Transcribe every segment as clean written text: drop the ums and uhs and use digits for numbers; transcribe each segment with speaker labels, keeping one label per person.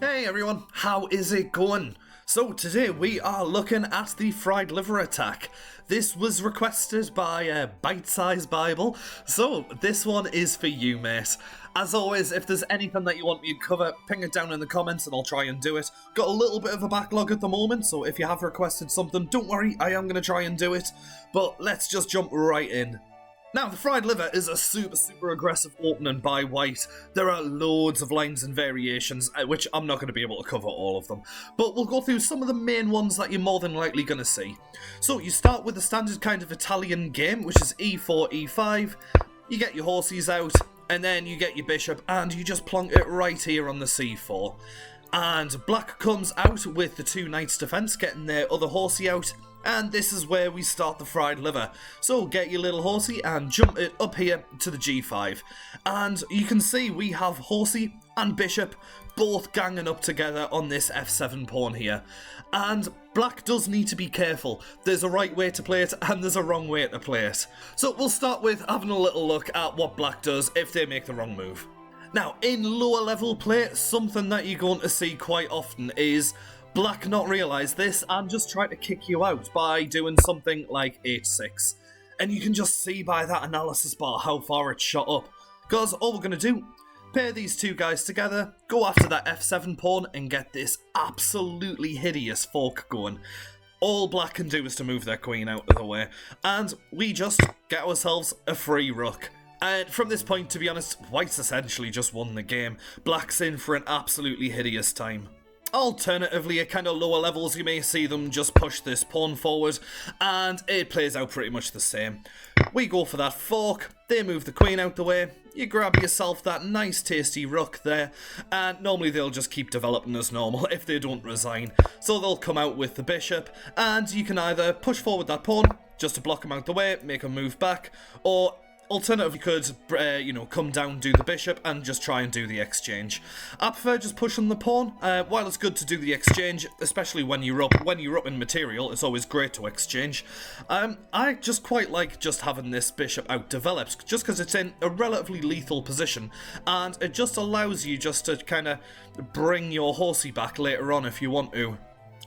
Speaker 1: Hey everyone, how is it going? So today we are looking at the fried liver attack. This was requested by Bite Size Bible, so this one is for you, mate. As always, if there's anything that you want me to cover, ping it down in the comments and I'll try and do it. Got a little bit of a backlog at the moment, so if you have requested something, don't worry, I am going to try and do it. But let's just jump right in. Now, the fried liver is a super aggressive opening by white. There are loads of lines and variations, which I'm not going to be able to cover all of them. But we'll go through some of the main ones that you're more than likely going to see. So you start with the standard kind of Italian game, which is e4, e5. You get your horses out, and then you get your bishop, and you just plonk it right here on the c4. And black comes out with the two knights defense, getting their other horsey out. And this is where we start the fried liver. So get your little horsey and jump it up here to the g5. And you can see we have horsey and bishop both ganging up together on this f7 pawn here. And black does need to be careful. There's a right way to play it and there's a wrong way to play it. So we'll start with having a little look at what black does if they make the wrong move. Now, in lower level play, something that you're going to see quite often is black not realise this and just try to kick you out by doing something like h6. And you can just see by that analysis bar how far it's shot up. Because all we're going to do, pair these two guys together, go after that f7 pawn and get this absolutely hideous fork going. All black can do is to move their queen out of the way. And we just get ourselves a free rook. And from this point, to be honest, white's essentially just won the game. Black's in for an absolutely hideous time. Alternatively, at kind of lower levels, you may see them just push this pawn forward, and it plays out pretty much the same. We go for that fork, they move the queen out the way, you grab yourself that nice tasty rook there, and normally they'll just keep developing as normal if they don't resign. So they'll come out with the bishop, and you can either push forward that pawn, just to block them out the way, make them move back, or alternatively, you could, come down, do the bishop, and just try and do the exchange. I prefer just pushing the pawn. While it's good to do the exchange, especially when you're up in material, it's always great to exchange. I just quite like just having this bishop out developed, just because it's in a relatively lethal position, and it just allows you just to kind of bring your horsey back later on if you want to.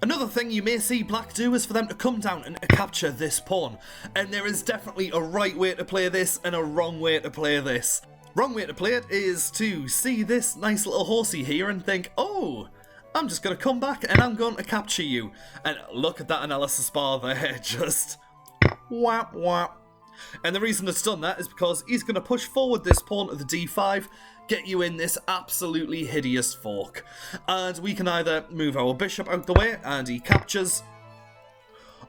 Speaker 1: Another thing you may see black do is for them to come down and capture this pawn. And there is definitely a right way to play this and a wrong way to play this. Wrong way to play it is to see this nice little horsey here and think, oh, I'm just going to come back and I'm going to capture you. And look at that analysis bar there, just whap whap. And the reason it's done that is because he's going to push forward this pawn to the d5, get you in this absolutely hideous fork. And we can either move our bishop out the way and he captures,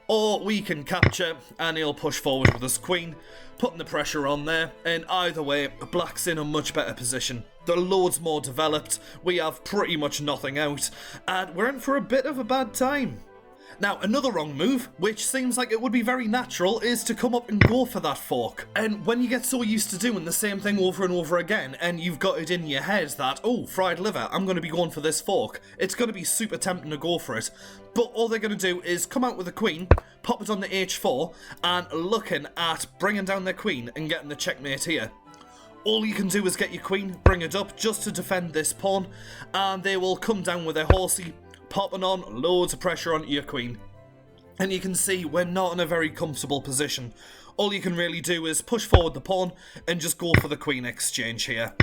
Speaker 1: or we can capture and he'll push forward with his queen, putting the pressure on there. And either way, black's in a much better position. The loads more developed, we have pretty much nothing out, and we're in for a bit of a bad time. Now, another wrong move, which seems like it would be very natural, is to come up and go for that fork. And when you get so used to doing the same thing over and over again, and you've got it in your head that, oh, fried liver, I'm going to be going for this fork, it's going to be super tempting to go for it. But all they're going to do is come out with a queen, pop it on the h4, and looking at bringing down their queen and getting the checkmate here. All you can do is get your queen, bring it up just to defend this pawn, and they will come down with their horsey, popping on loads of pressure onto your queen. And you can see we're not in a very comfortable position. All you can really do is push forward the pawn and just go for the queen exchange here.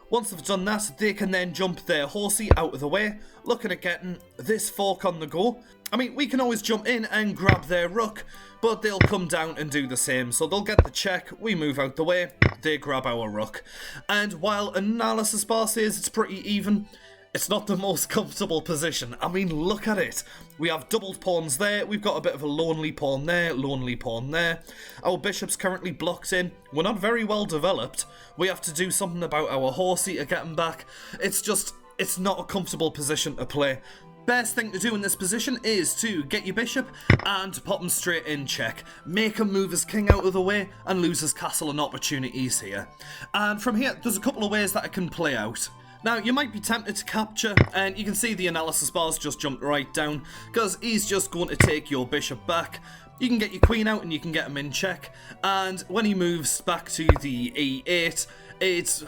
Speaker 1: Once they've done that, they can then jump their horsey out of the way, looking at getting this fork on the go. I mean, we can always jump in and grab their rook, but they'll come down and do the same. So they'll get the check, we move out the way, they grab our rook. And while analysis bar says it's pretty even, it's not the most comfortable position. I mean, look at it. We have doubled pawns there. We've got a bit of a lonely pawn there, lonely pawn there. Our bishop's currently blocked in. We're not very well developed. We have to do something about our horsey to get him back. It's not a comfortable position to play. Best thing to do in this position is to get your bishop and pop him straight in check. Make him move his king out of the way and lose his castle and opportunities here. And from here, there's a couple of ways that it can play out. Now, you might be tempted to capture, and you can see the analysis bars just jumped right down, because he's just going to take your bishop back. You can get your queen out and you can get him in check, and when he moves back to the e8, it's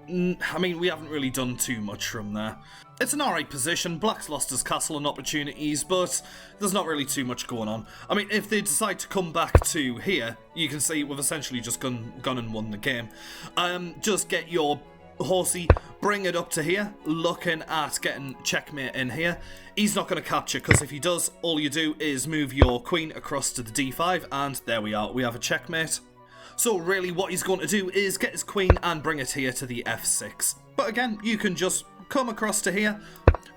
Speaker 1: I mean, we haven't really done too much from there. It's an alright position. Black's lost his castle and opportunities, but there's not really too much going on. I mean, if they decide to come back to here, you can see we've essentially just gone and won the game. Just get your horsey, bring it up to here, looking at getting checkmate in here. He's not going to capture, because if he does, all you do is move your queen across to the d5, and there we are, we have a checkmate. So really what he's going to do is get his queen and bring it here to the f6. But again, you can just come across to here,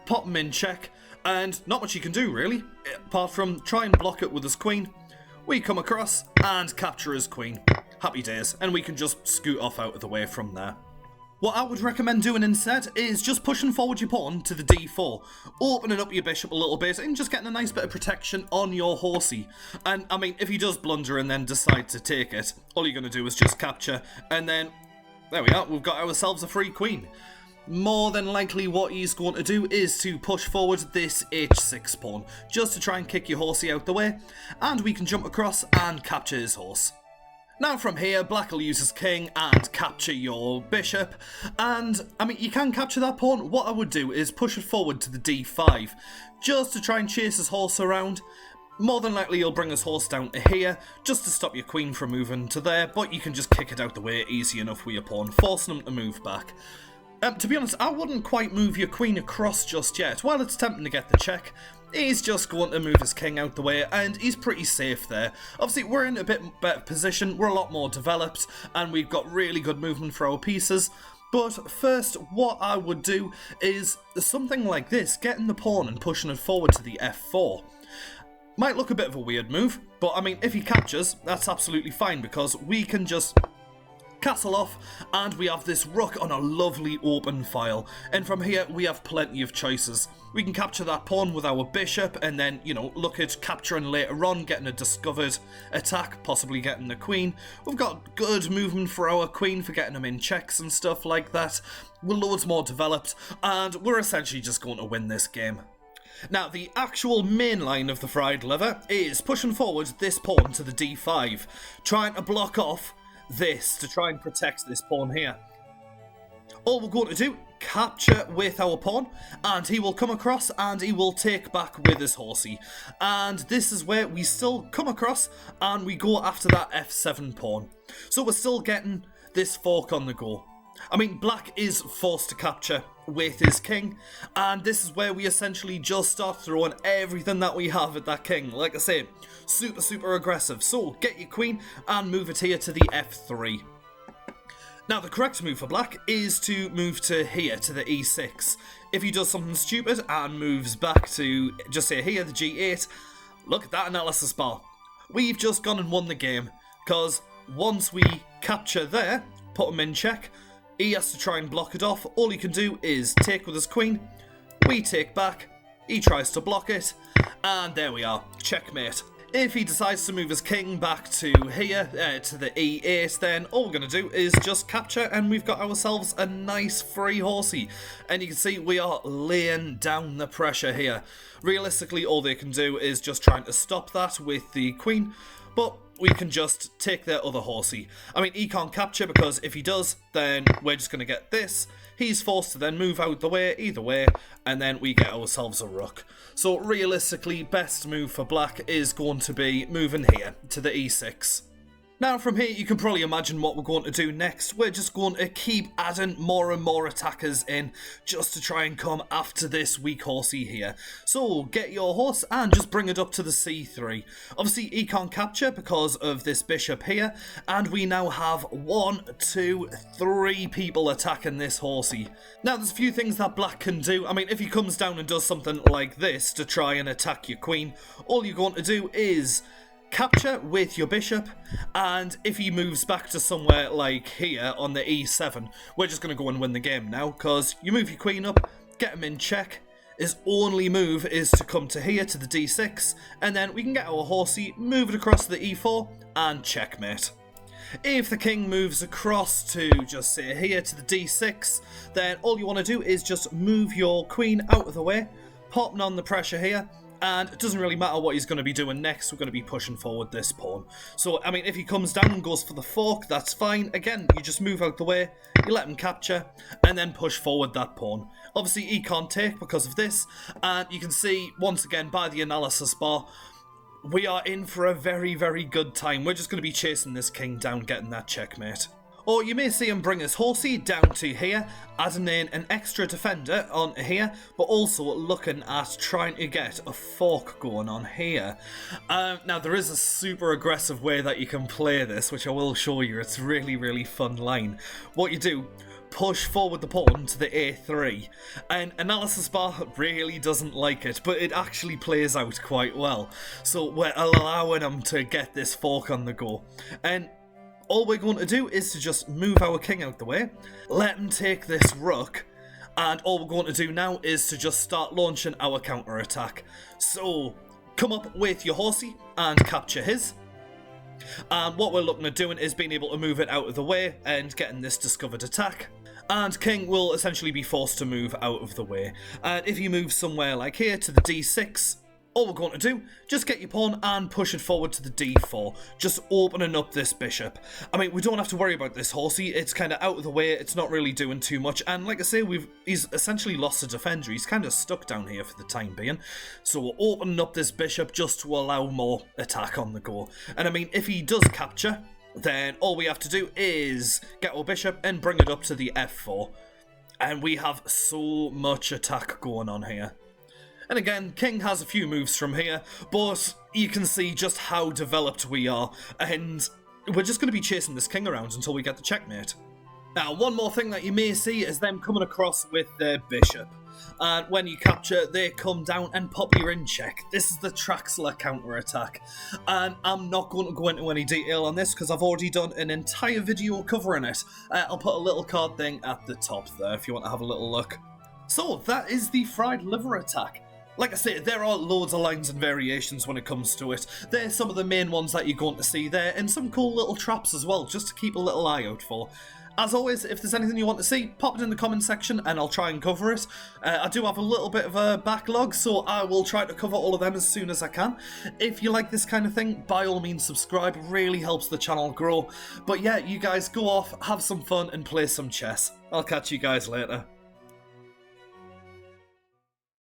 Speaker 1: pop him in check, and not much you can do really, apart from try and block it with his queen. We come across and capture his queen. Happy days, and we can just scoot off out of the way from there. What I would recommend doing instead is just pushing forward your pawn to the d4, opening up your bishop a little bit and just getting a nice bit of protection on your horsey. And I mean, if he does blunder and then decide to take it, all you're going to do is just capture, and then there we are, we've got ourselves a free queen. More than likely what he's going to do is to push forward this h6 pawn, just to try and kick your horsey out the way, and we can jump across and capture his horse. Now from here, Black will use his king and capture your bishop, and I mean, you can capture that pawn. What I would do is push it forward to the d5, just to try and chase his horse around. More than likely you'll bring his horse down to here, just to stop your queen from moving to there, but you can just kick it out the way easy enough with your pawn, forcing him to move back. To be honest, I wouldn't quite move your queen across just yet. While it's tempting to get the check, he's just going to move his king out the way, and he's pretty safe there. Obviously, we're in a bit better position, we're a lot more developed, and we've got really good movement for our pieces. But first, what I would do is something like this, getting the pawn and pushing it forward to the f4. Might look a bit of a weird move, but I mean, if he captures, that's absolutely fine, because we can just castle off, and we have this rook on a lovely open file, and from here we have plenty of choices. We can capture that pawn with our bishop, and then, you know, look at capturing later on, getting a discovered attack, possibly getting the queen. We've got good movement for our queen, for getting them in checks and stuff like that. We're loads more developed, and we're essentially just going to win this game. Now, the actual main line of the fried liver is pushing forward this pawn to the d5, trying to block off this to try and protect this pawn here. All we're going to do, capture with our pawn, and he will come across and he will take back with his horsey. And this is where we still come across and we go after that f7 pawn. So we're still getting this fork on the go. I mean, Black is forced to capture with his king, and this is where we essentially just start throwing everything that we have at that king. Like I say, super aggressive. So get your queen and move it here to the f3. Now, the correct move for Black is to move to here, to the e6. If he does something stupid and moves back to, just say here, the g8, look at that analysis bar. We've just gone and won the game, because once we capture there, put him in check, he has to try and block it off. All he can do is take with his queen, we take back, he tries to block it, and there we are, checkmate. If he decides to move his king back to here, to the e8, then all we're going to do is just capture, and we've got ourselves a nice free horsey. And you can see we are laying down the pressure here. Realistically, all they can do is just trying to stop that with the queen, but we can just take their other horsey. I mean, he can't capture, because if he does, then we're just going to get this. He's forced to then move out the way, either way, and then we get ourselves a rook. So realistically, best move for Black is going to be moving here to the e6. Now from here, you can probably imagine what we're going to do next. We're just going to keep adding more and more attackers in, just to try and come after this weak horsey here. So get your horse and just bring it up to the c3. Obviously, he can't capture because of this bishop here, and we now have 1, 2, 3 people attacking this horsey. Now, there's a few things that Black can do. I mean, if he comes down and does something like this to try and attack your queen, all you're going to do is capture with your bishop, and if he moves back to somewhere like here on the e7, we're just going to go and win the game now, because you move your queen up, get him in check. His only move is to come to here to the d6, and then we can get our horsey, move it across to the e4, and checkmate. If the king moves across to just say here to the d6, then all you want to do is just move your queen out of the way, popping on the pressure here, And it doesn't really matter what he's going to be doing next, we're going to be pushing forward this pawn. So, I mean, if he comes down and goes for the fork, that's fine. Again, you just move out the way, you let him capture, and then push forward that pawn. Obviously, he can't take because of this, and you can see, once again, by the analysis bar, we are in for a very, very good time. We're just going to be chasing this king down, getting that checkmate. Or you may see him bring his horsey down to here, adding in an extra defender on here, but also looking at trying to get a fork going on here. Now, there is a super aggressive way that you can play this, which I will show you. It's really, really fun line. What you do, push forward the pawn to the a3, and analysis bar really doesn't like it, but it actually plays out quite well. So we're allowing him to get this fork on the go, and all we're going to do is to just move our king out the way, let him take this rook, and all we're going to do now is to just start launching our counter-attack. So, come up with your horsey and capture his. And what we're looking at doing is being able to move it out of the way and getting this discovered attack. And king will essentially be forced to move out of the way. And if you move somewhere like here to the d6, all we're going to do, just get your pawn and push it forward to the d4, just opening up this bishop. I mean, we don't have to worry about this horsey, it's kind of out of the way, it's not really doing too much, and like I say, he's essentially lost a defender, he's kind of stuck down here for the time being, so we're opening up this bishop just to allow more attack on the go. And I mean, if he does capture, then all we have to do is get our bishop and bring it up to the f4, and we have so much attack going on here. And again, king has a few moves from here, but you can see just how developed we are, and we're just going to be chasing this king around until we get the checkmate. Now, one more thing that you may see is them coming across with their bishop. And when you capture, they come down and pop you in check. This is the Traxler counter-attack. And I'm not going to go into any detail on this because I've already done an entire video covering it. I'll put a little card thing at the top there if you want to have a little look. So, that is the fried liver attack. Like I say, there are loads of lines and variations when it comes to it. There's some of the main ones that you're going to see there, and some cool little traps as well, just to keep a little eye out for. As always, if there's anything you want to see, pop it in the comment section and I'll try and cover it. I do have a little bit of a backlog, so I will try to cover all of them as soon as I can. If you like this kind of thing, by all means subscribe, it really helps the channel grow. But yeah, you guys go off, have some fun and play some chess. I'll catch you guys later.